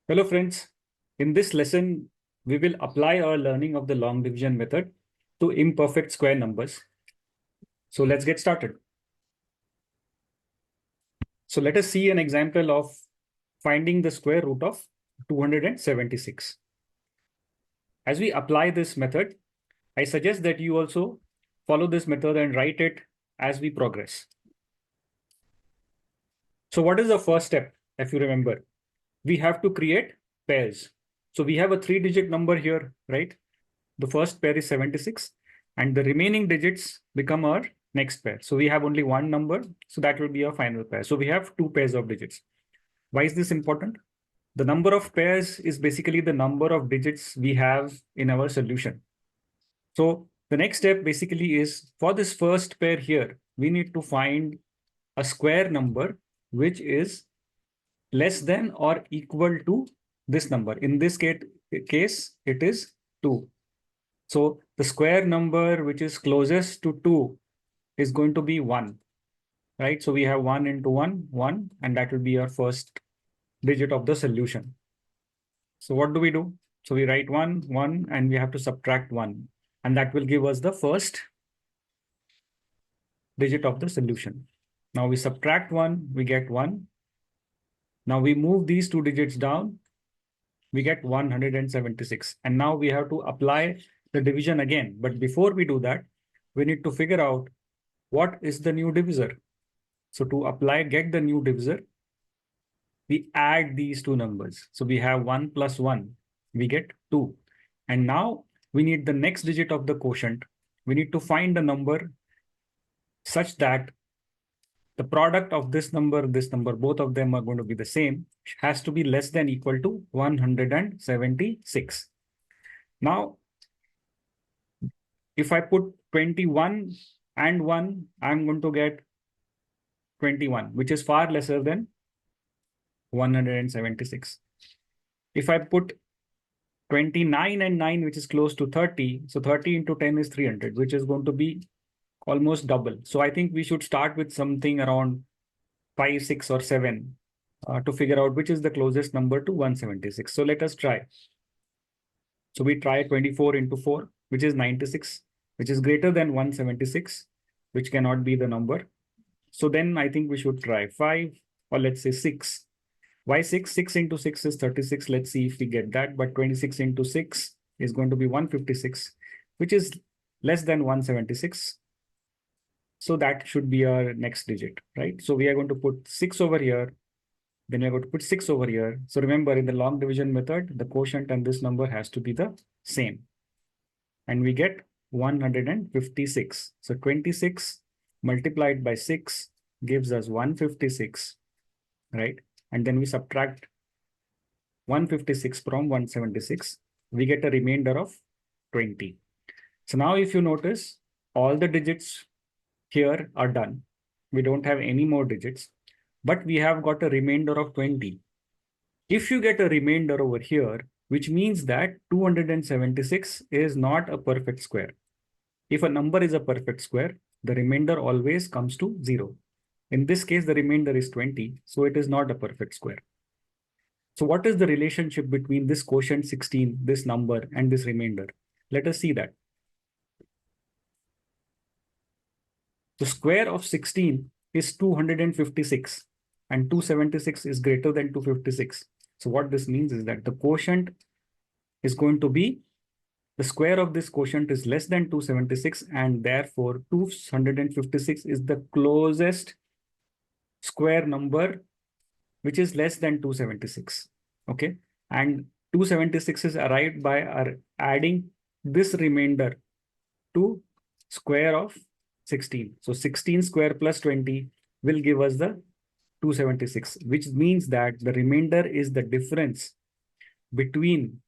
Hello friends, in this lesson, we will apply our learning of the long division method to imperfect square numbers. So let's get started. So let us see an example of finding the square root of 276. As we apply this method, I suggest that you also follow this method and write it as we progress. So what is the first step, if you remember? We have to create pairs. So we have a 3-digit number here, right? The first pair is 76 and the remaining digits become our next pair. So we have only one number, so that will be our final pair. So we have 2 pairs of digits. Why is this important? The number of pairs is basically the number of digits we have in our solution. So the next step basically is for this first pair here, we need to find a square number which is less than or equal to this number. In this case, it is 2. So the square number which is closest to 2 is going to be 1, right? So we have 1 into 1, 1, and that will be our first digit of the solution. So what do we do? So we write 1, 1, and we have to subtract 1. And that will give us the first digit of the solution. Now we subtract 1, we get 1. Now we move these 2 digits down, we get 176. And now we have to apply the division again. But before we do that, we need to figure out what is the new divisor. So to get the new divisor, we add these two numbers. So we have 1 plus 1, we get 2. And now we need the next digit of the quotient. We need to find a number such that the product of this number, both of them are going to be the same, has to be less than equal to 176. Now, if I put 21 and 1, I'm going to get 21, which is far lesser than 176. If I put 29 and 9, which is close to 30, so 30 into 10 is 300, which is going to be almost double. So I think we should start with something around 5, 6, or 7 to figure out which is the closest number to 176. So let us try. So we try 24 into 4, which is 96, which is greater than 176, which cannot be the number. So then I think we should try 5, or let's say 6. Why 6? 6 into 6 is 36. Let's see if we get that. But 26 into 6 is going to be 156, which is less than 176. So that should be our next digit, right? So we are going to put 6 over here. Then we're going to put 6 over here. So remember, in the long division method, the quotient and this number has to be the same. And we get 156. So 26 multiplied by 6 gives us 156, right? And then we subtract 156 from 176. We get a remainder of 20. So now if you notice, all the digits here are done. We don't have any more digits, but we have got a remainder of 20. If you get a remainder over here, which means that 276 is not a perfect square. If a number is a perfect square, the remainder always comes to 0. In this case, the remainder is 20, so it is not a perfect square. So what is the relationship between this quotient 16, this number, and this remainder? Let us see that. The square of 16 is 256, and 276 is greater than 256. So what this means is that the quotient is going to be, the square of this quotient is less than 276, and therefore 256 is the closest square number which is less than 276. Okay, and 276 is arrived by adding this remainder to square of 16. So 16 square plus 20 will give us the 276, which means that the remainder is the difference between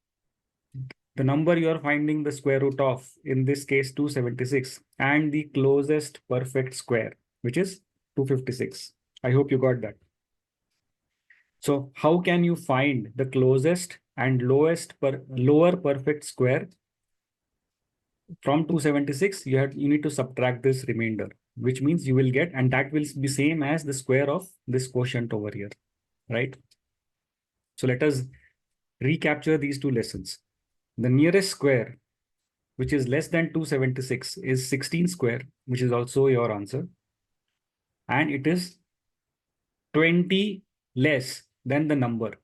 the number you are finding the square root of, in this case 276, and the closest perfect square, which is 256. I hope you got that. So how can you find the closest and lower perfect square? From 276, you need to subtract this remainder, which means you will get, and that will be same as the square of this quotient over here, right? So let us recapture these two lessons. The nearest square, which is less than 276, is 16 square, which is also your answer. And it is 20 less than the number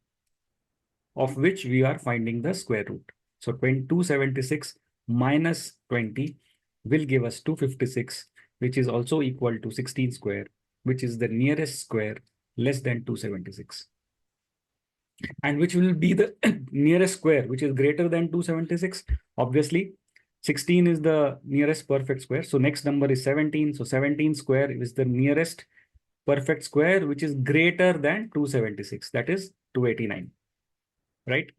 of which we are finding the square root. So 276 minus 20 will give us 256, which is also equal to 16 square, which is the nearest square less than 276. And which will be the nearest square, which is greater than 276? Obviously, 16 is the nearest perfect square. So next number is 17. So 17 square is the nearest perfect square, which is greater than 276. That is 289, right?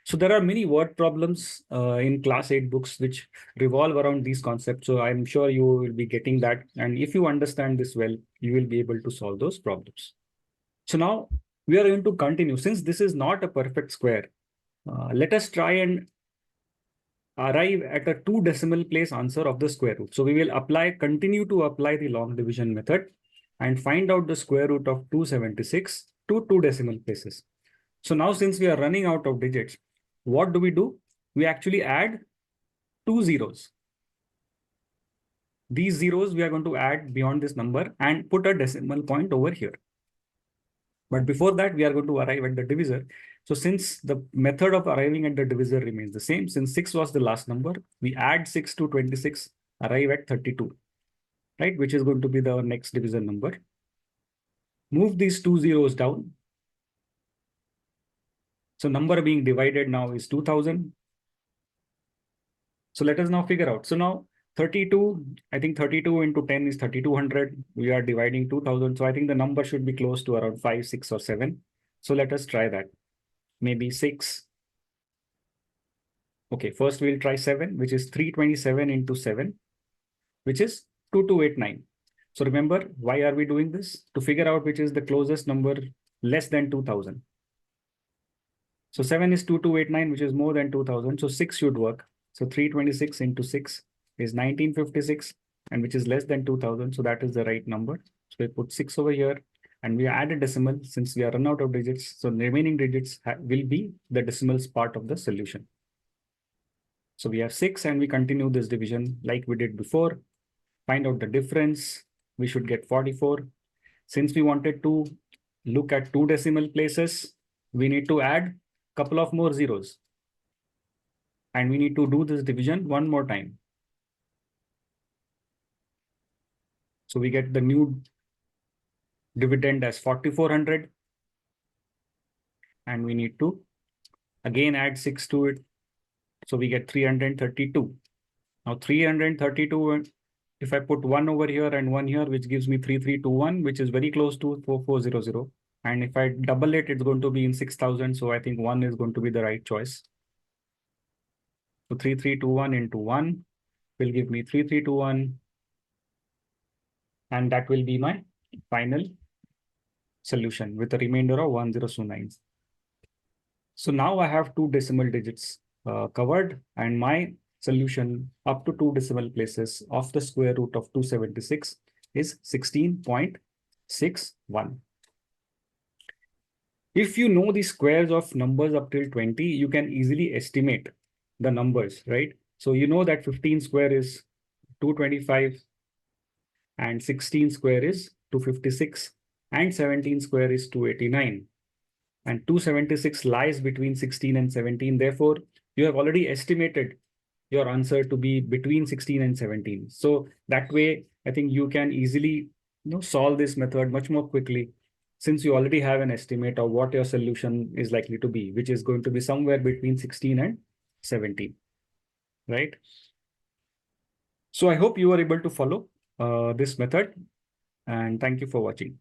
So there are many word problems in class 8 books which revolve around these concepts. So I'm sure you will be getting that. And if you understand this well, you will be able to solve those problems. So now we are going to continue. Since this is not a perfect square, let us try and arrive at a 2 decimal place answer of the square root. So we will continue to apply the long division method and find out the square root of 276 to 2 decimal places. So now since we are running out of digits, what do? We actually add 2 zeros. These zeros we are going to add beyond this number and put a decimal point over here. But before that, we are going to arrive at the divisor. So since the method of arriving at the divisor remains the same, since 6 was the last number, we add 6 to 26, arrive at 32, right? Which is going to be the next divisor number. Move these 2 zeros down. So number being divided now is 2000. So let us now figure out. So now 32, I think 32 into 10 is 3200. We are dividing 2000. So I think the number should be close to around 5, 6, or 7. So let us try that. Maybe 6. Okay, first we'll try 7, which is 327 into 7, which is 2289. So remember, why are we doing this? To figure out which is the closest number less than 2000. So 7 is 2289, which is more than 2000. So 6 should work. So 326 into 6 is 1956, and which is less than 2000. So that is the right number. So we put 6 over here, and we add a decimal since we are run out of digits. So the remaining digits will be the decimals part of the solution. So we have 6, and we continue this division like we did before. Find out the difference. We should get 44. Since we wanted to look at 2 decimal places, we need to add a couple of more zeros. And we need to do this division one more time. So we get the new dividend as 4400. And we need to again add 6 to it. So we get 332. Now 332, if I put 1 over here and 1 here, which gives me 3321, which is very close to 4400. And if I double it, it's going to be in 6000. So I think 1 is going to be the right choice. So 3321 into 1 will give me 3321. And that will be my final solution with a remainder of 1029. So now I have 2 decimal digits covered, and my solution up to 2 decimal places of the square root of 276 is 16.61. If you know the squares of numbers up till 20, you can easily estimate the numbers, right? So you know that 15 square is 225, and 16 square is 256, and 17 square is 289. And 276 lies between 16 and 17. Therefore, you have already estimated your answer to be between 16 and 17. So that way, I think you can easily solve this method much more quickly, since you already have an estimate of what your solution is likely to be, which is going to be somewhere between 16 and 17, right? So I hope you are able to follow this method, and thank you for watching.